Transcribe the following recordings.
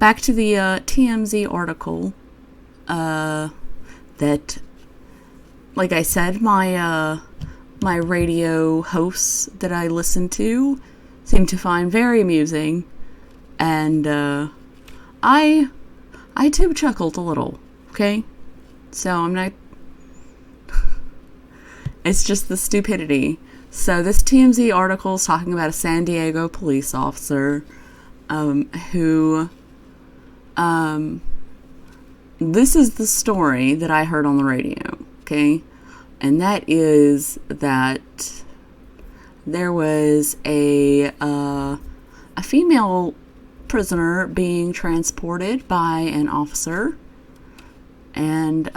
back to the TMZ article. That, like I said, my radio hosts that I listen to seem to find very amusing, and I too chuckled a little. Okay, so I'm not. It's just the stupidity. So this TMZ article is talking about a San Diego police officer who, this is the story that I heard on the radio, okay? And that is that there was a female prisoner being transported by an officer, and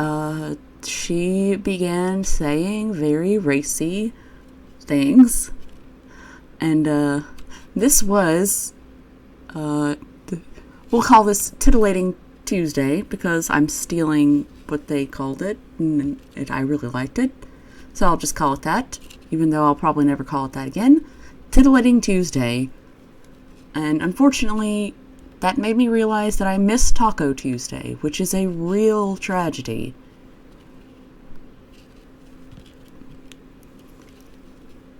she began saying very racy things, and this was we'll call this Titillating Tuesday, because I'm stealing what they called it, and I really liked it, so I'll just call it that, even though I'll probably never call it that again. Titillating Tuesday. And unfortunately, that made me realize that I missed Taco Tuesday, which is a real tragedy.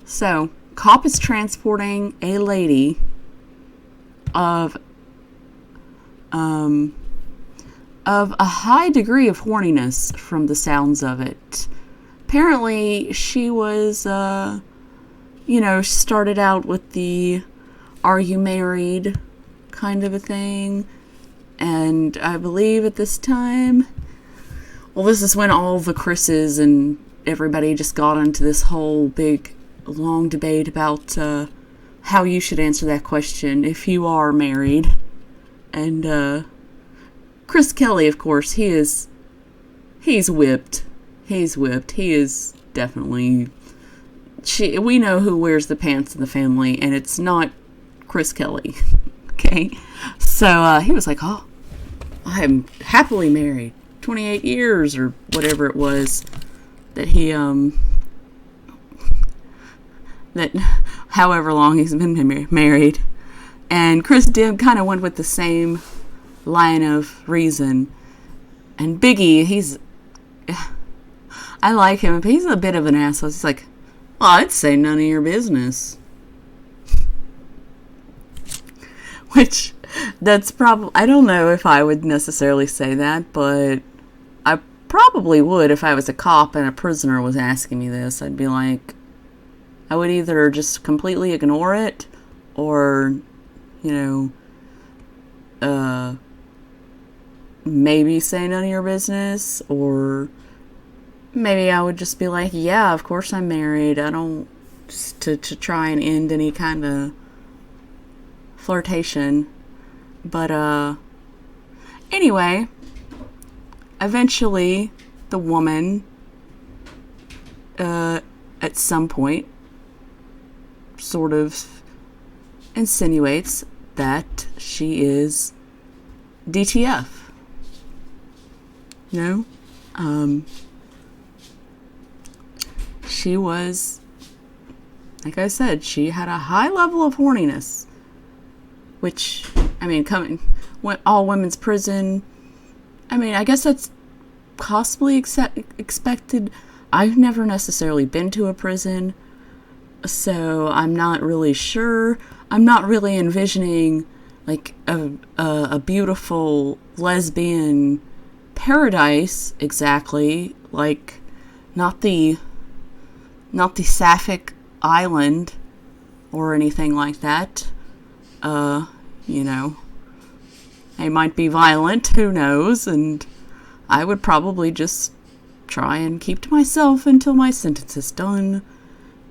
So, cop is transporting a lady of a high degree of horniness, from the sounds of it. Apparently, she was, started out with the "are you married" kind of a thing. And I believe at this time, well, this is when all the Chris's and everybody just got into this whole big, long debate about how you should answer that question if you are married. And Chris Kelly, of course, he's whipped. He's whipped. He is definitely... we know who wears the pants in the family, and it's not Chris Kelly. Okay? So he was like, oh, I'm happily married. 28 years, or whatever it was that he, that however long he's been married. And Chris Dim kind of went with the same line of reason. And Biggie, I like him, but he's a bit of an asshole. He's like, well, I'd say none of your business. Which, that's probably, I don't know if I would necessarily say that, but I probably would if I was a cop and a prisoner was asking me this. I'd be like, I would either just completely ignore it, or, maybe say none of your business, or maybe I would just be like, yeah, of course I'm married. I don't, to try and end any kind of flirtation. But, anyway, eventually the woman, at some point, sort of insinuates that she is DTF. She was, like I said, she had a high level of horniness, which, all women's prison, I guess that's possibly expected. I've never necessarily been to a prison, so I'm not really sure. I'm not really envisioning, like, a beautiful lesbian paradise, exactly, like, not the Sapphic Island, or anything like that. They might be violent, who knows, and I would probably just try and keep to myself until my sentence is done,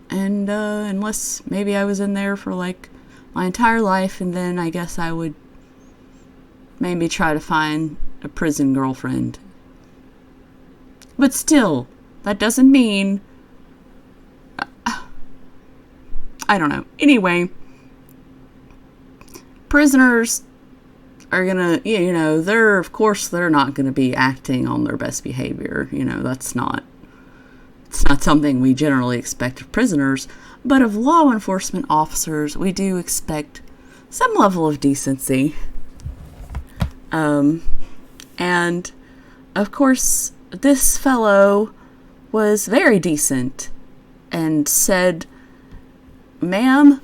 and, unless maybe I was in there for, like, my entire life, and then I guess I would maybe try to find a prison girlfriend. But still, that doesn't mean... I don't know. Anyway, prisoners are gonna, they're not gonna be acting on their best behavior. It's not something we generally expect of prisoners, but of law enforcement officers, we do expect some level of decency. And, of course, this fellow was very decent and said, "Ma'am,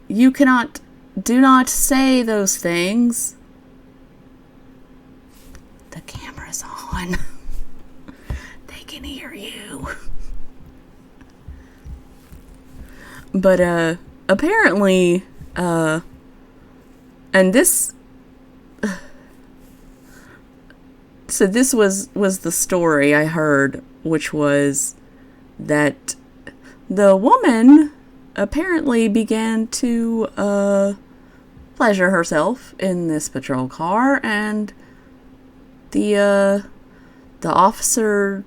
you do not say those things." The camera's on. They can hear you. But, apparently, and this, so this was the story I heard, which was that the woman apparently began to, pleasure herself in this patrol car, and the officer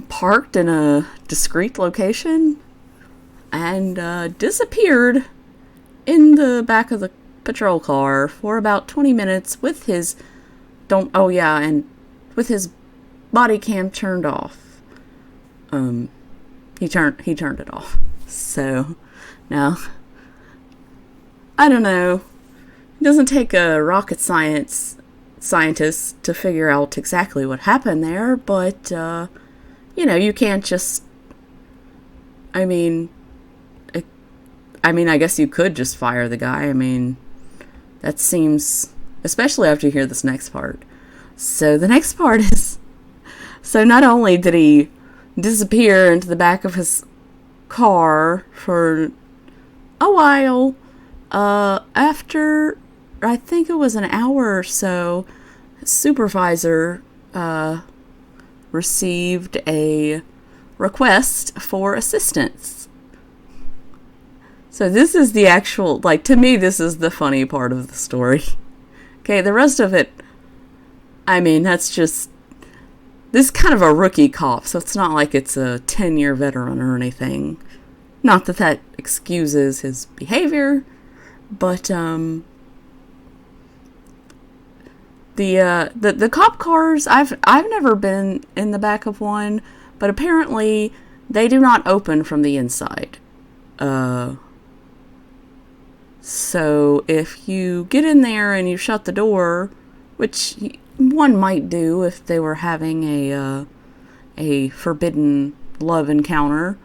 parked in a discreet location and disappeared in the back of the patrol car for about 20 minutes with his with his body cam turned off. He turned it off. So now, I don't know. It doesn't take a rocket scientist to figure out exactly what happened there, but you can't just, I guess you could just fire the guy. That seems, especially after you hear this next part. So the next part is, so not only did he disappear into the back of his car for a while, after, I think it was an hour or so, his supervisor, received a request for assistance. So this is the actual, to me, this is the funny part of the story. Okay, the rest of it, that's just, this is kind of a rookie cop, so it's not like it's a 10-year veteran or anything. Not that excuses his behavior, but, the cop cars, I've never been in the back of one, but apparently they do not open from the inside. So if you get in there and you shut the door, which one might do if they were having a forbidden love encounter,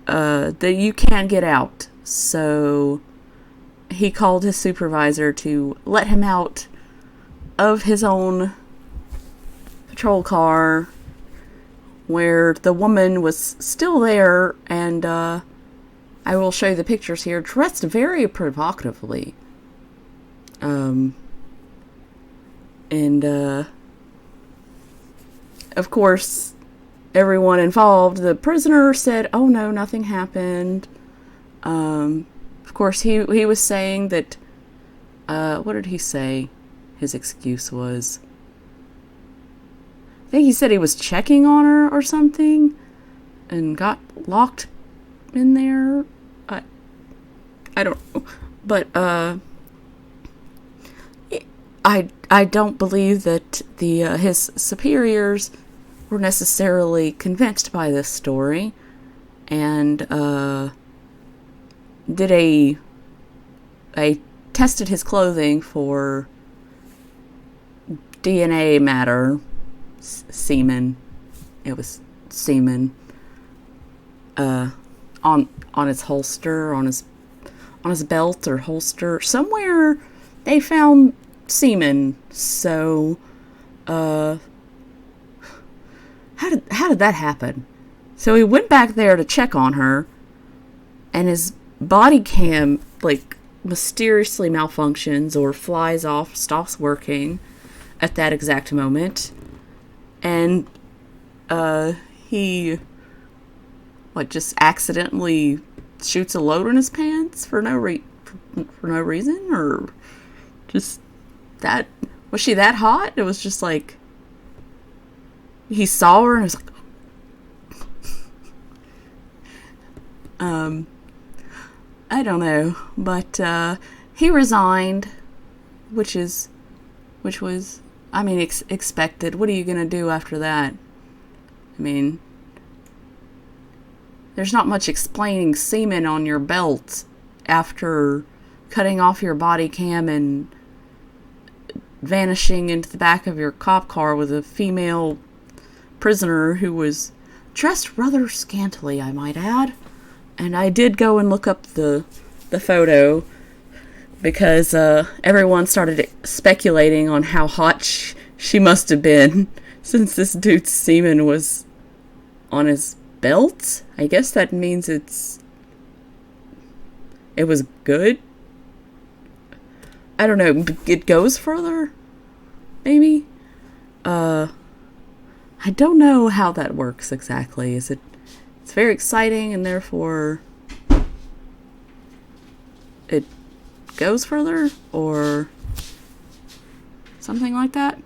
that you can't get out. So he called his supervisor to let him out of his own patrol car, where the woman was still there, and I will show you the pictures here, dressed very provocatively. And of course, everyone involved, the prisoner said, "Oh no, nothing happened." Of course, he was saying that, what did he say his excuse was? I think he said he was checking on her or something and got locked in there. I don't know. But I don't believe that his superiors were necessarily convinced by this story, and tested his clothing for DNA matter, semen. It was semen on his holster, on his belt or holster. Somewhere they found semen. So how did that happen? So he went back there to check on her, and his body cam mysteriously malfunctions or flies off, stops working at that exact moment, and he just accidentally shoots a load in his pants for no reason, or just that, was she that hot? It was just he saw her and was like, I don't know, but he resigned, which was expected. What are you gonna do after that? There's not much explaining semen on your belt after cutting off your body cam and vanishing into the back of your cop car with a female prisoner who was dressed rather scantily, I might add. And I did go and look up the photo because everyone started speculating on how hot she must have been since this dude's semen was on his belt. I guess that means it was good. I don't know. It goes further? Maybe? I don't know how that works exactly. It's very exciting and therefore it goes further? Or something like that?